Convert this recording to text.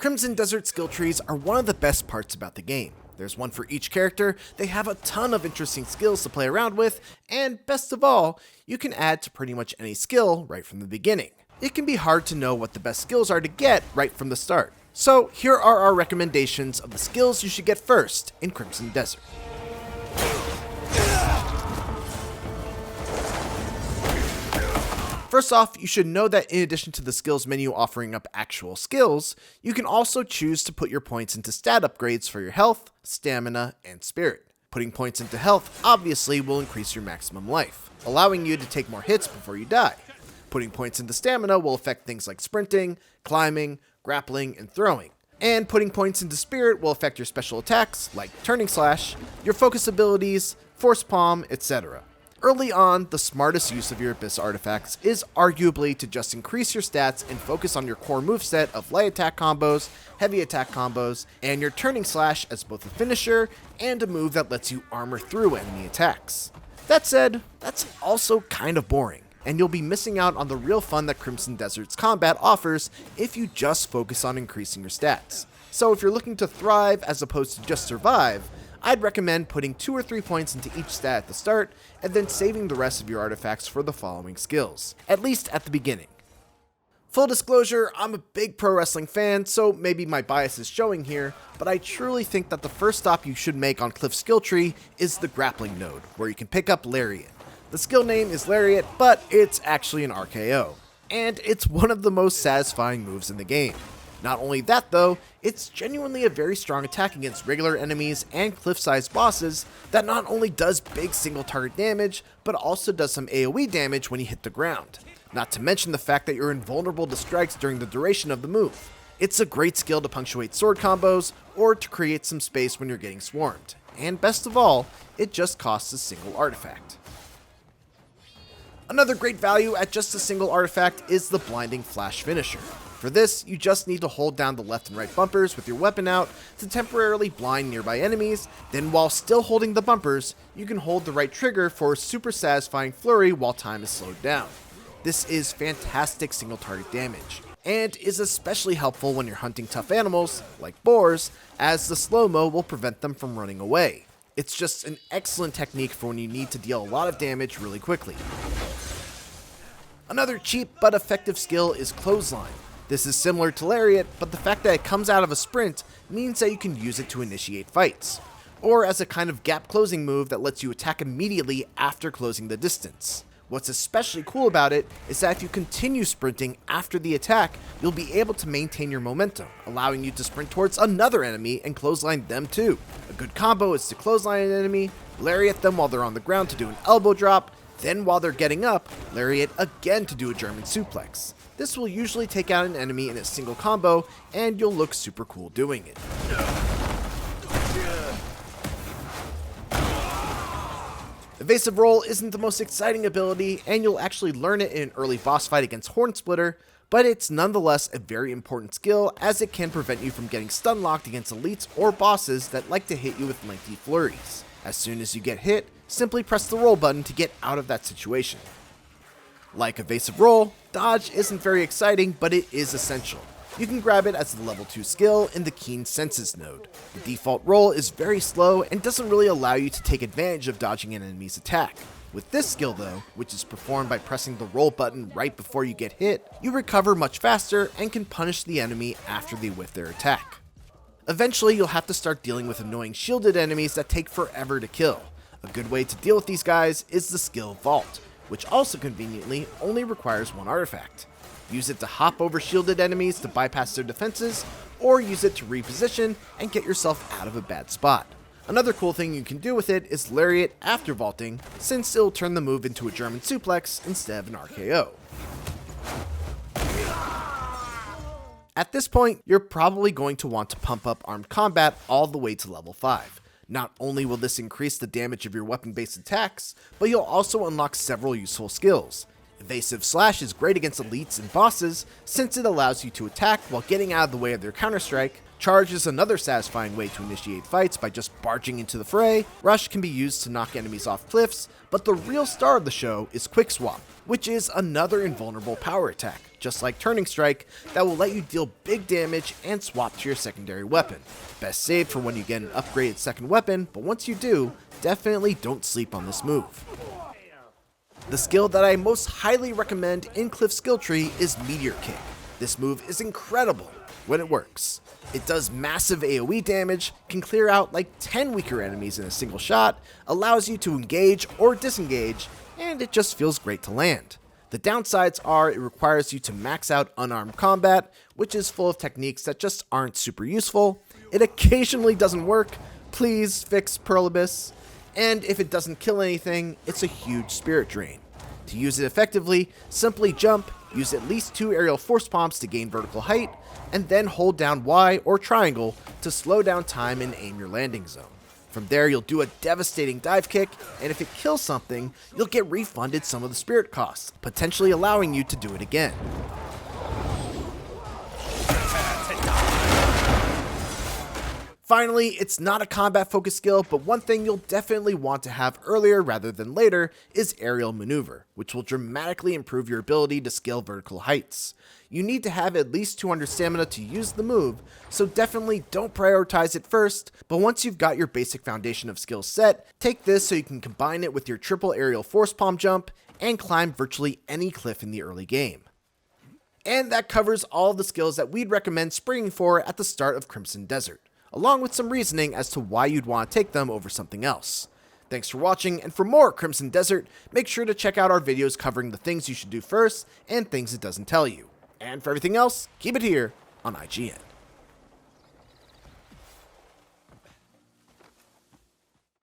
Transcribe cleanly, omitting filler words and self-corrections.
Crimson Desert skill trees are one of the best parts about the game. There's one for each character, they have a ton of interesting skills to play around with, and best of all, you can add to pretty much any skill right from the beginning. It can be hard to know what the best skills are to get right from the start. So here are our recommendations of the skills you should get first in Crimson Desert. First off, you should know that in addition to the skills menu offering up actual skills, you can also choose to put your points into stat upgrades for your health, stamina, and spirit. Putting points into health obviously will increase your maximum life, allowing you to take more hits before you die. Putting points into stamina will affect things like sprinting, climbing, grappling, and throwing. And putting points into spirit will affect your special attacks, like Turning Slash, your focus abilities, Force Palm, etc. Early on, the smartest use of your Abyss artifacts is arguably to just increase your stats and focus on your core moveset of light attack combos, heavy attack combos, and your Turning Slash as both a finisher and a move that lets you armor through enemy attacks. That said, that's also kind of boring, and you'll be missing out on the real fun that Crimson Desert's combat offers if you just focus on increasing your stats. So if you're looking to thrive as opposed to just survive, I'd recommend putting 2 or 3 points into each stat at the start, and then saving the rest of your artifacts for the following skills, at least at the beginning. Full disclosure, I'm a big pro wrestling fan, so maybe my bias is showing here, but I truly think that the first stop you should make on Cliff's skill tree is the grappling node, where you can pick up Lariat. The skill name is Lariat, but it's actually an RKO, and it's one of the most satisfying moves in the game. Not only that though, it's genuinely a very strong attack against regular enemies and cliff-sized bosses that not only does big single target damage, but also does some AoE damage when you hit the ground. Not to mention the fact that you're invulnerable to strikes during the duration of the move. It's a great skill to punctuate sword combos, or to create some space when you're getting swarmed. And best of all, it just costs a single artifact. Another great value at just a single artifact is the Blinding Flash finisher. For this, you just need to hold down the left and right bumpers with your weapon out to temporarily blind nearby enemies, then while still holding the bumpers, you can hold the right trigger for a super satisfying flurry while time is slowed down. This is fantastic single target damage, and is especially helpful when you're hunting tough animals, like boars, as the slow-mo will prevent them from running away. It's just an excellent technique for when you need to deal a lot of damage really quickly. Another cheap but effective skill is Clothesline. This is similar to Lariat, but the fact that it comes out of a sprint means that you can use it to initiate fights, or as a kind of gap closing move that lets you attack immediately after closing the distance. What's especially cool about it is that if you continue sprinting after the attack, you'll be able to maintain your momentum, allowing you to sprint towards another enemy and clothesline them too. A good combo is to clothesline an enemy, Lariat them while they're on the ground to do an elbow drop, then while they're getting up, Lariat again to do a German suplex. This will usually take out an enemy in a single combo, and you'll look super cool doing it. Evasive Roll isn't the most exciting ability, and you'll actually learn it in an early boss fight against Hornsplitter, but it's nonetheless a very important skill as it can prevent you from getting stun locked against elites or bosses that like to hit you with lengthy flurries. As soon as you get hit, simply press the roll button to get out of that situation. Like Evasive Roll, dodge isn't very exciting, but it is essential. You can grab it as the level 2 skill in the Keen Senses node. The default roll is very slow and doesn't really allow you to take advantage of dodging an enemy's attack. With this skill though, which is performed by pressing the roll button right before you get hit, you recover much faster and can punish the enemy after they whiff their attack. Eventually you'll have to start dealing with annoying shielded enemies that take forever to kill. A good way to deal with these guys is the skill Vault, which also conveniently only requires one artifact. Use it to hop over shielded enemies to bypass their defenses, or use it to reposition and get yourself out of a bad spot. Another cool thing you can do with it is Lariat after vaulting, since it'll turn the move into a German suplex instead of an RKO. At this point, you're probably going to want to pump up armed combat all the way to level 5. Not only will this increase the damage of your weapon-based attacks, but you'll also unlock several useful skills. Evasive Slash is great against elites and bosses since it allows you to attack while getting out of the way of their counter-strike. Charge is another satisfying way to initiate fights by just barging into the fray. Rush can be used to knock enemies off cliffs, but the real star of the show is Quick Swap, which is another invulnerable power attack, just like Turning Strike, that will let you deal big damage and swap to your secondary weapon. Best saved for when you get an upgraded second weapon, but once you do, definitely don't sleep on this move. The skill that I most highly recommend in Cliff skill tree is Meteor Kick. This move is incredible when it works. It does massive AoE damage, can clear out like 10 weaker enemies in a single shot, allows you to engage or disengage, and it just feels great to land. The downsides are it requires you to max out unarmed combat, which is full of techniques that just aren't super useful. It occasionally doesn't work, please fix Paralysis. And if it doesn't kill anything, it's a huge spirit drain. To use it effectively, simply jump, use at least 2 aerial force palms to gain vertical height, and then hold down Y or triangle to slow down time and aim your landing zone. From there, you'll do a devastating dive kick, and if it kills something, you'll get refunded some of the spirit costs, potentially allowing you to do it again. Finally, it's not a combat-focused skill, but one thing you'll definitely want to have earlier rather than later is Aerial Maneuver, which will dramatically improve your ability to scale vertical heights. You need to have at least 200 stamina to use the move, so definitely don't prioritize it first, but once you've got your basic foundation of skills set, take this so you can combine it with your triple aerial force palm jump and climb virtually any cliff in the early game. And that covers all the skills that we'd recommend springing for at the start of Crimson Desert, along with some reasoning as to why you'd want to take them over something else. Thanks for watching, and for more Crimson Desert, make sure to check out our videos covering the things you should do first and things it doesn't tell you. And for everything else, keep it here on IGN.